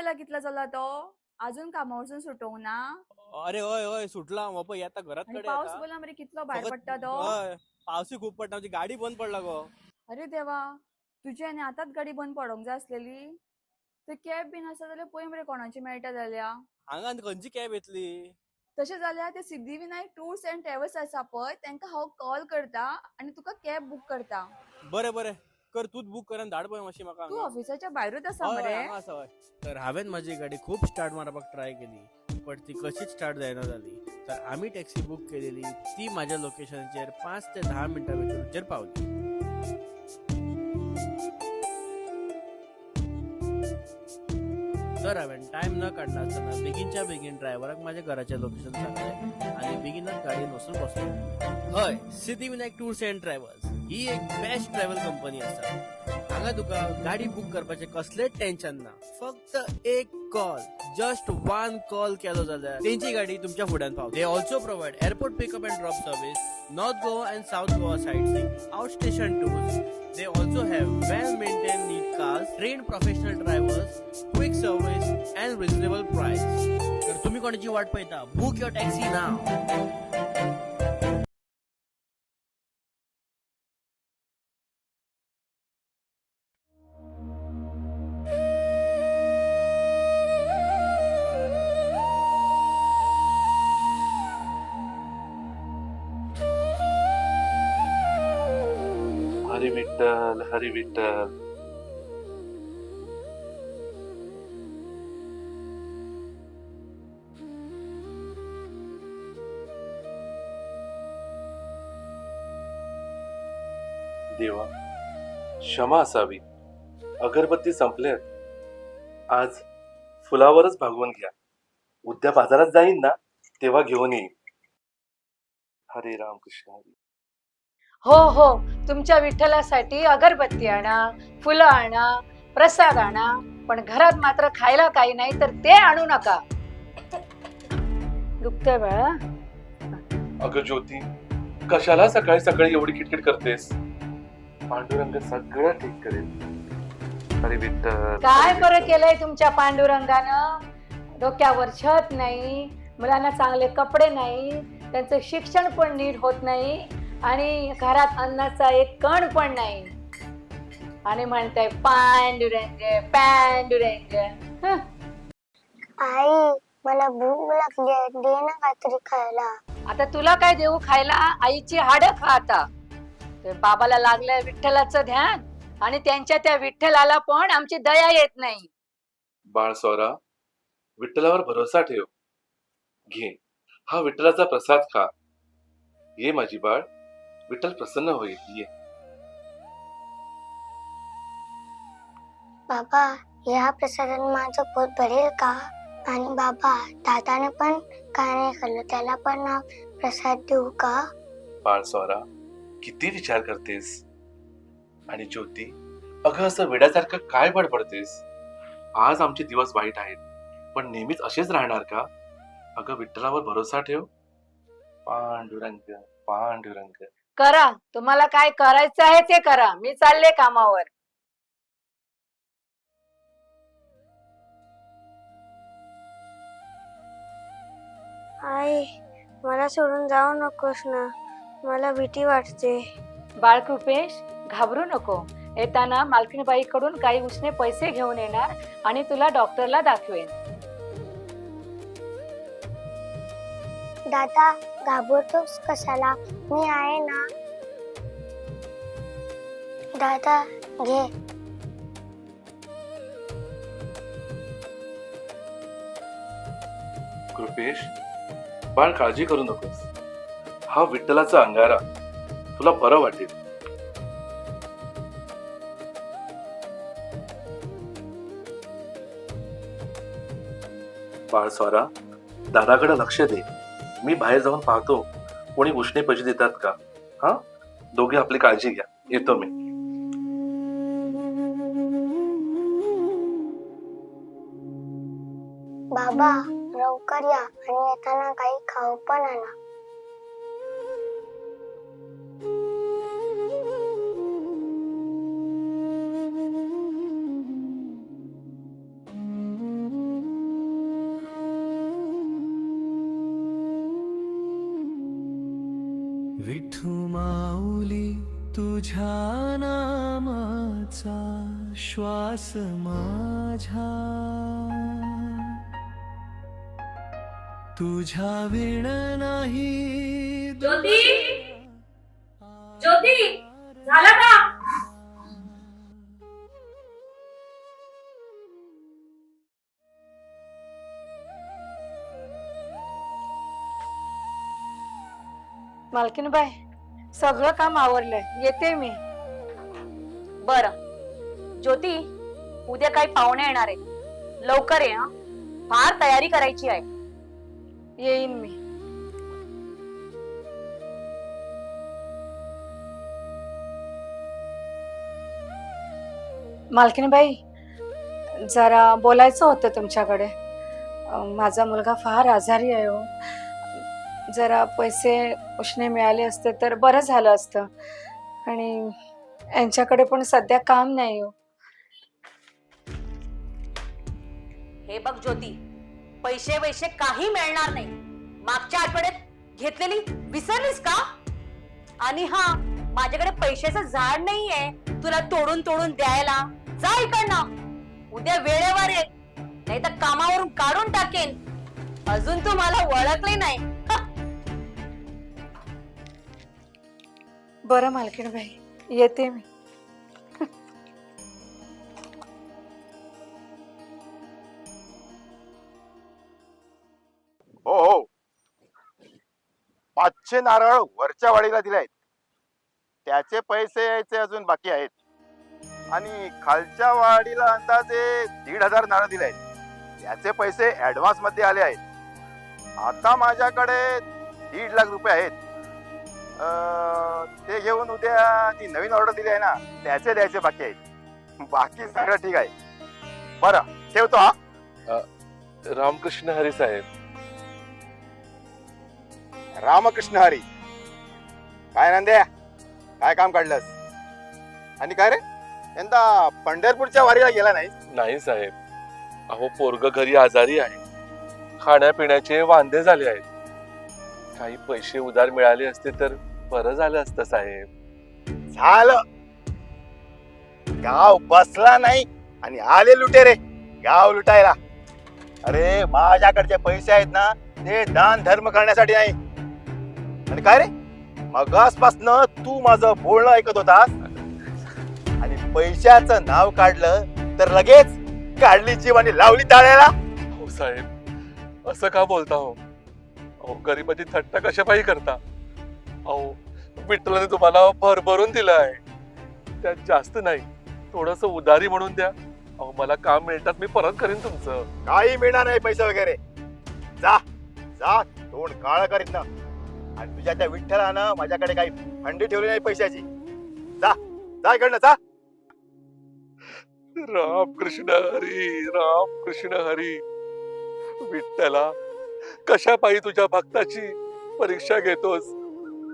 बोला कितला झाला तो अजून कामावरसून सुटवू ना. अरे होय होय सुटला मग पळय आता घरात आणि कडे पाऊस आता बोला मरे कितलो भायर फकत पडटा तो. होय पावसूय खूप पडटा म्हणजे गाडी बंद पडला गो. अरे देवा, तुझी आनी आताच गाडी बंद पडोंक जाय आसलेली. ते कॅब बीन आसा जाल्यार पळय मरे कोणाची मेळटा जाल्यार. हांगा खंयची कॅब येतली. तशें जाल्यार ते सिद्धिविनायक टूर्स अँड ट्रॅव्हल्स आसा पळय तांकां हांव कॉल करता आनी तुका कॅब बूक करता. बरें बरें कर तूच बुक कर आनी धाड पळय मातशी म्हाका तू हांगा. ऑफिसाच्या भायरूच आसा हय हय मरे. हांगा आसा हय. तर हांवें म्हाजी गाडी खूब स्टार्ट मारपाक ट्राय केली पण ती कशीच स्टार्ट जायना जाली. तर आमी टॅक्सी बूक केलेली ती म्हाज्या लोकेशनाचेर 5 ते 10 मिनटां भितर पावली. तर हांवें टायम न काडना आसतना बेगीनच्या बेगीन ड्रायव्हराक म्हाज्या घराचें लोकेशन सांगलें आनी बेगीनच गाडयेन वचून बसलो. हय, सिद्धिविनायक टूर्स अँड ट्रॅव्हल्स ही एक बेस्ट ट्रॅव्हल कंपनी आसा. हांगा तुका गाडी बूक करपाचें कसलेंच टेन्शन ना. फक्त एक कॉल, जस्ट वन कॉल केलो जाल्यार तेंची गाडी तुमच्या फुड्यान पावता. They also provide airport pickup and drop service, north Goa and south Goa sightseeing, out station tours. They also have well-maintained neat cars, trained professional drivers, quick service and reasonable price. तर तुम्ही कोणाची वाट पळयता? Book your taxi now. Hari Vitthal Hari Vitthal. देवा क्षमा असावी. अगरबत्ती संपल्यात. आज फुलावरच भागवून घ्या. उद्या बाजारात जाईन ना तेव्हा घेऊन येईन. हरे राम कृष्ण हरी. हो हो, तुमच्या विठ्ठलासाठी अगरबत्ती आणा, फुलं आणा, प्रसाद आणा, पण घरात मात्र खायला काही नाही तर ते आणू नका. दुखतंय बाळा. अगं ज्योती, कशाला सकाळी सकाळी एवढी किटकिट करतेस? पांडुरंग सगळं ठीक करेल. हरी विठ्ठल. काय बरं केलंय तुमच्या पांडुरंगानं? डोक्यावर छत नाही, मुलांना चांगले कपडे नाही, त्यांचं शिक्षण पण नीट होत नाही आणि घरात अन्नाचा एक कण पण नाही आणि म्हणताय पांडुरंग पांडुरंग. हं. आई, मला भूक लागली आहे, दे ना काहीतरी खायला. आता तुला काय देऊ खायला? आईची हाडं खा आता. ते बाबाला लागलंय विठ्ठलाचं ध्यान आणि त्यांच्या त्या विठ्ठलाला पण आमची दया येत नाही. बाळ सोरा, विठ्ठलावर भरोसा ठेव. घे, हा विठ्ठलाचा प्रसाद खा. ये माझी बाळ, विठ्ठल प्रसन्न होईल. ये. बाबा, या प्रसादाने माझं पोट भरेल का? आणि बाबा, दादाने पण काय नाही खाल्लं, त्याला पण ना प्रसाद देऊ का? बाळ सोरा, किती विचार करतेस? आणि ज्योती, अगं असं वेड्यासारखं काय बडबडतेस? आज आमचे दिवस वाईट आहेत, पण नेहमीच असेच राहणार का? अगं विठ्ठलावर भरोसा ठेव. पांडुरंग पांडुरंग. करा, तुम्हाला काय करायचं आहे ते करा. मी चालले कामावर. आई, मला सोडून जाऊ नकोस ना, मला भीती वाटते. बाळकृपेश, घाबरू नको. येताना मालकीणबाईकडून काही उसने पैसे घेऊन येणार आणि तुला डॉक्टरला दाखवेन. दादा, घाबरतोस कशाला? मी आहे ना. दादा, घे. कृपेश, बाळ काळजी करू नकोस. हा विठ्ठलाचा अंगारा, तुला बरं वाटेल. बाळ स्वरा, दादाकडे लक्ष दे. मी बाहेर जाऊन पाहतो कोणी उष्णे पैसे देतात का. हा, दोघे आपली काळजी घ्या. येतो मी. बाबा, लवकर या आणि येताना काही खाऊ पण आणा. विठू माऊली तुझ्या नामाचा श्वास माझ्या, तुझ्या विण नाही ज्योती, ज्योती, झालं का? मालकीनबाई, सगळं काम आवरलंय, येते मी. बर ज्योती, उद्या काही पाहुणे येणार आहे, लवकर ये हा. फार तयारी करायची आहे. येईन मी. मालकीनबाई, जरा बोलायचं होतं तुमच्याकडे. माझा मुलगा फार आजारी आहे हो. जरा पैसे उसने मिळाले असते तर बरं झालं असतं. आणि यांच्याकडे पण सध्या काम नाही हो. हे बघ ज्योती, पैसे वैसे काही मिळणार नाही. मागच्या आठवड्यात घेतलेली विसरलीस का? आणि हा, माझ्याकडे पैशाचं झाड नाहीये तुला तोडून तोडून द्यायला. जा इकडनं. उद्या वेळेवर ये, नाही तर कामावरून काढून टाकेन. अजून तू मला ओळखले नाही. बरं मालकीनबाई, येते मी. हो हो, 500 नारळ वरच्या वाडीला दिले. त्याचे पैसे यायचे अजून बाकी आहेत. आणि खालच्या वाडीला अंदाजे 1,500 नारळ दिले. त्याचे पैसे ऍडव्हान्स मध्ये आले आहेत. आता माझ्याकडे 1.5 लाख रुपये आहेत. ते घेऊन उद्या ती नवीन ऑर्डर दिली आहे ना, त्याचे द्यायचे बाकी आहेत. बाकी सगळं ठीक आहे. बरं, ठेवतो हा. रामकृष्ण हरी साहेब. रामकृष्ण हरी. काय नंद्या, काय काम काढलंस? आणि काय रे, यंदा पंढरपूरच्या वारीला गेला नाही? नाही साहेब, अहो पोरग घरी आजारी आहे. खाण्यापिण्याचे वांदे झाले आहेत. काही पैसे उधार मिळाले असते तर बरं झालं असतं साहेब. झालं, गाव बसला नाही आणि आले लुटेरे गाव लुटायला. अरे माझ्याकडचे पैसे आहेत ना, ते दान धर्म करण्यासाठी नाही. आणि काय रे, मगासपासनं तू माझं बोलणं ऐकत होतास आणि पैशाचं नाव काढलं तर लगेच काढली जीव आणि लावली ताळ्याला. हो साहेब, असं का बोलता हो? अहो गरिबाची थट्टा कशा पायी करता? अहो विठ्ठलाने तुम्हाला भरभरून दिलं आहे, त्यात जास्त नाही, थोडस उधारी म्हणून द्या. अहो मला काम मिळतात, मी परत करीन तुमचं. काही मिळणार नाही पैसे वगैरे. जा जा, तोंड काळ करीत ना. आणि तुझ्या त्या विठ्ठलानं माझ्याकडे काही फंडी ठेवली नाही पैशाची. जा जा इकडनं जा. रामकृष्ण हरी, रामकृष्ण हरी. विठ्ठला, कशा पायी तुझ्या भक्ताची परीक्षा घेतोस?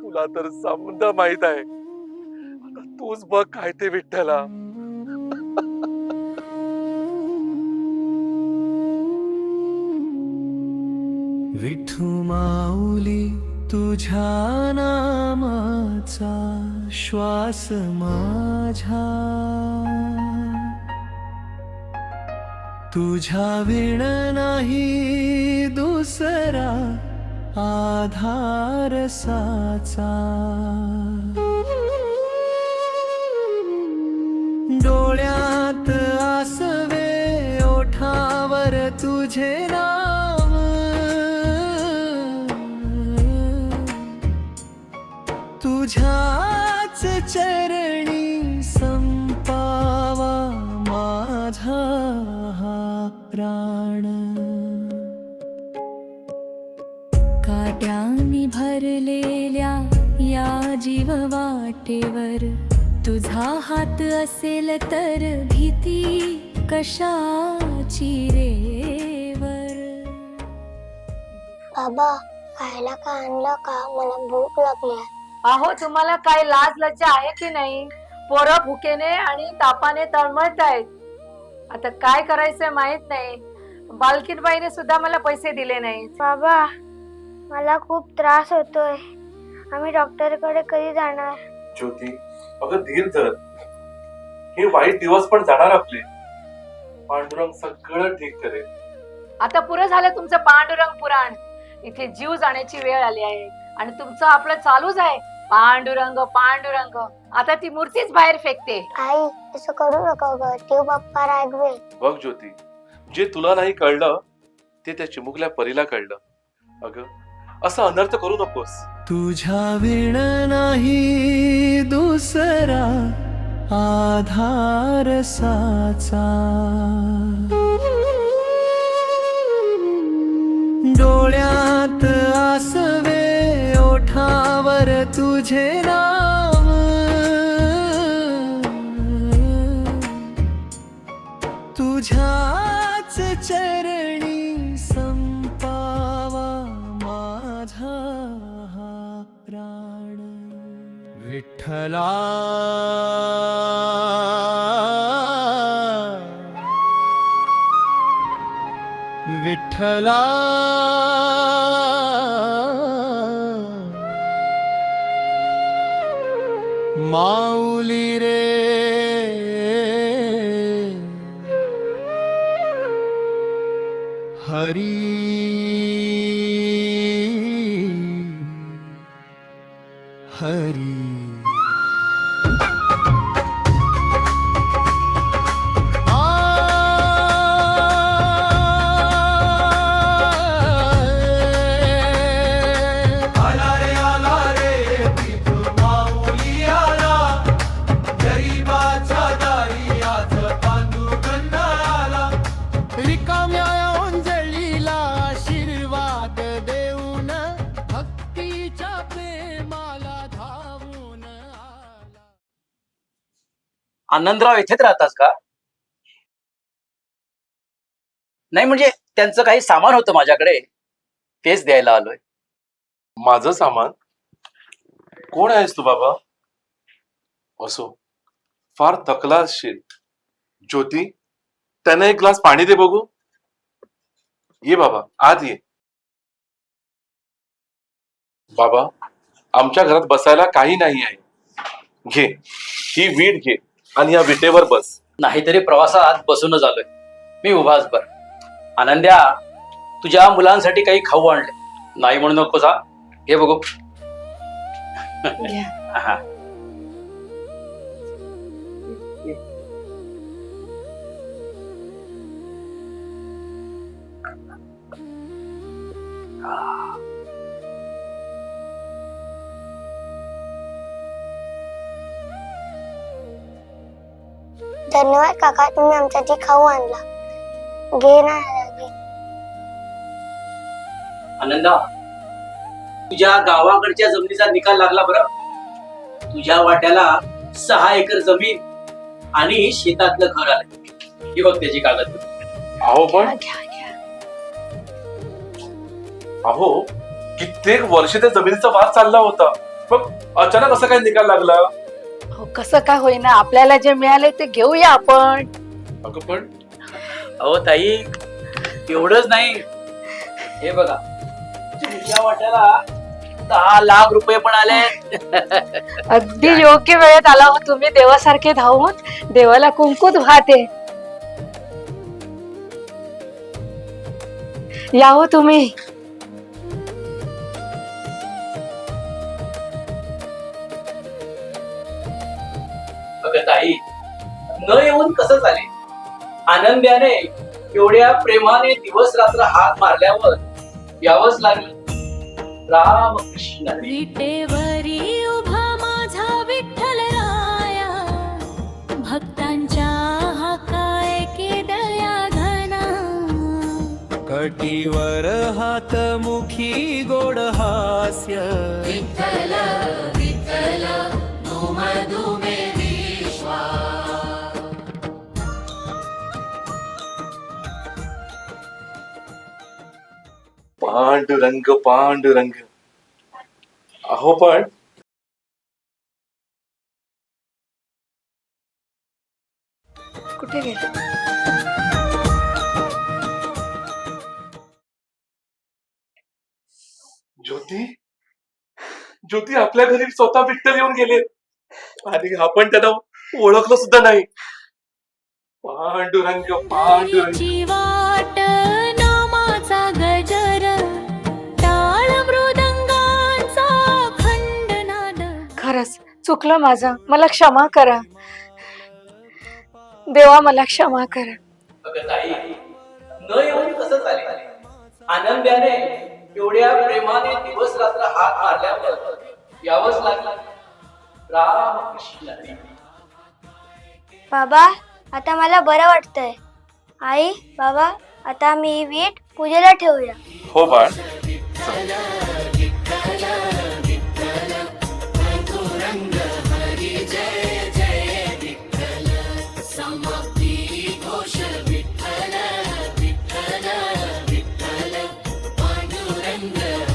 तुला तर समजा माहित आहे. आता तूच बघ काय ते विठ्ठला. विठू माऊली तुझ्या नामाचा श्वास माझ्या, तुझ्या विण नाही दुसरा आधार साचा. डोळ्यात आसवे, ओठावर तुझे नाम, तुझ्याच चरणी संपावा माझा हा प्राण. काट्यानी भरलेल्या या जीव वाटेवर तुझा हात असेल तर भीती कशाची रेवर. बाबा, खायला का आणलं का? मला भूक लागली. अहो, तुम्हाला काय लाज लज्जा आहे की नाही? पोरं भुकेने आणि तापाने तळमळत आहेत. आता काय करायचंय माहित नाही. बालकीनबाईने सुद्धा मला पैसे दिले नाही. बाबा, मला खूप त्रास होतोय. आम्ही डॉक्टरकडे कधी जाणार? ज्योती अगं धीर धर, हे वाईट दिवस पण जाणार आपले. पांडुरंग सगळं ठीक करेल. आता पुरं झालं तुमचं पांडुरंग पुराण. इथे जीव जाण्याची वेळ आली आहे आणि तुमचं आपलं चालूच आहे पांडुरंग पांडुरंग. आता ती मूर्तीच बाहेर फेकते. आई असं करू नका ग, देव बाप्पा रागवेल. बघ ज्योती, जे तुला नाही कळलं ते त्या चिमुकल्या परीला कळलं. अगं असं अनर्थ करू नकोस. तुझ्या विण नाही दुसरा आधार साचा, डोळ्यात आसवे ओठावर तुझे नाव, तुझ्याच चरणी संपावा माझा हा प्राण. विठ्ठला विठ्ठला माऊली रे हरी हरी. रिकाम्या ओंजळीला आशीर्वाद देऊन भक्तीच्या प्रेमाला धावून आला. आनंदराव इथेच राहतात का? नाही म्हणजे त्यांचं काही सामान होतं माझ्याकडे, तेच द्यायला आलोय. माझं सामान? कोण आहेस तू बाबा? असो, फार थकला असशील. ज्योती, त्यांना एक ग्लास पाणी दे बघू. ये बाबा, आत ये. बाबा, आमच्या घरात बसायला काही नाही आहे. घे, ही वीट घे आणि या विटेवर बस. नाहीतरी प्रवासात बसूनच आलोय. मी उभाच बर. आनंद्या, तुझ्या मुलांसाठी काही खाऊ आणले. नाही म्हणू नकोस हा. हे बघू. हा. धन्यवाद काका, तुम्ही आमच्यासाठी खाऊ आणला. घे ना घे. आनंदा, तुझ्या गावाकडच्या जमिनीचा निकाल लागला बरं. तुझ्या वाट्याला 6 एकर जमीन आणि शेतातलं घर आलं. ही बघ त्याची कागद. अहो पण अहो, कित्येक वर्ष त्या जमिनीचा वाद चालला होता, मग अचानक असं काय निकाल लागला? कसं काय होईना, आपल्याला जे मिळाले ते घेऊया आपण. अगं पण अहो ताई, एवढंच नाही. हे बघा, तुझ्या वाट्याला 10 लाख रुपये पण आले. अगदी योग्य वेळेत आला हो तुम्ही, देवासारखे धावून. देवाला कुंकुत वाहते. या हो तुम्ही. अगं ताई, न येऊन कसं चालेल? आनंद्याने एवढ्या प्रेमाने दिवस रात्र हात मारल्यावर यावंच लागलं. रामकृष्ण हरी. विटेवरी उभा माझा विठ्ठल राया, भक्तांच्या हाकाय के दया घना. कटीवर हात मुखी गोड हास्य, विठ्ठल विठ्ठल धूम धूमे विश्वा. पांडुरंग पांडुरंग. अहो पण कुठे गेले? ज्योती, ज्योती आपल्या घरी स्वतः विठ्ठल येऊन गेले आणि आपण त्यांना ओळखलं सुद्धा नाही. पांडुरंग पांडुरंग. ची वाट नामाचा गजर टाळ मृदंगाचा खंडनाद. खरंच चुकलं माझं, मला क्षमा करा देवा, मला क्षमा करा. अगं ताई, न येऊन कसं चालेल? आनंदाने एवढ्या प्रेमाने दिवस रात्र हात मारल्यावर यावंच लागलं. रामकृष्ण हरी. बाबा आता मला बरं वाटतंय. आई बाबा आता आम्ही ही वीट पूजेला ठेवूया. हो बाळ. विठ्ठल विठ्ठल विठ्ठल पांडुरंग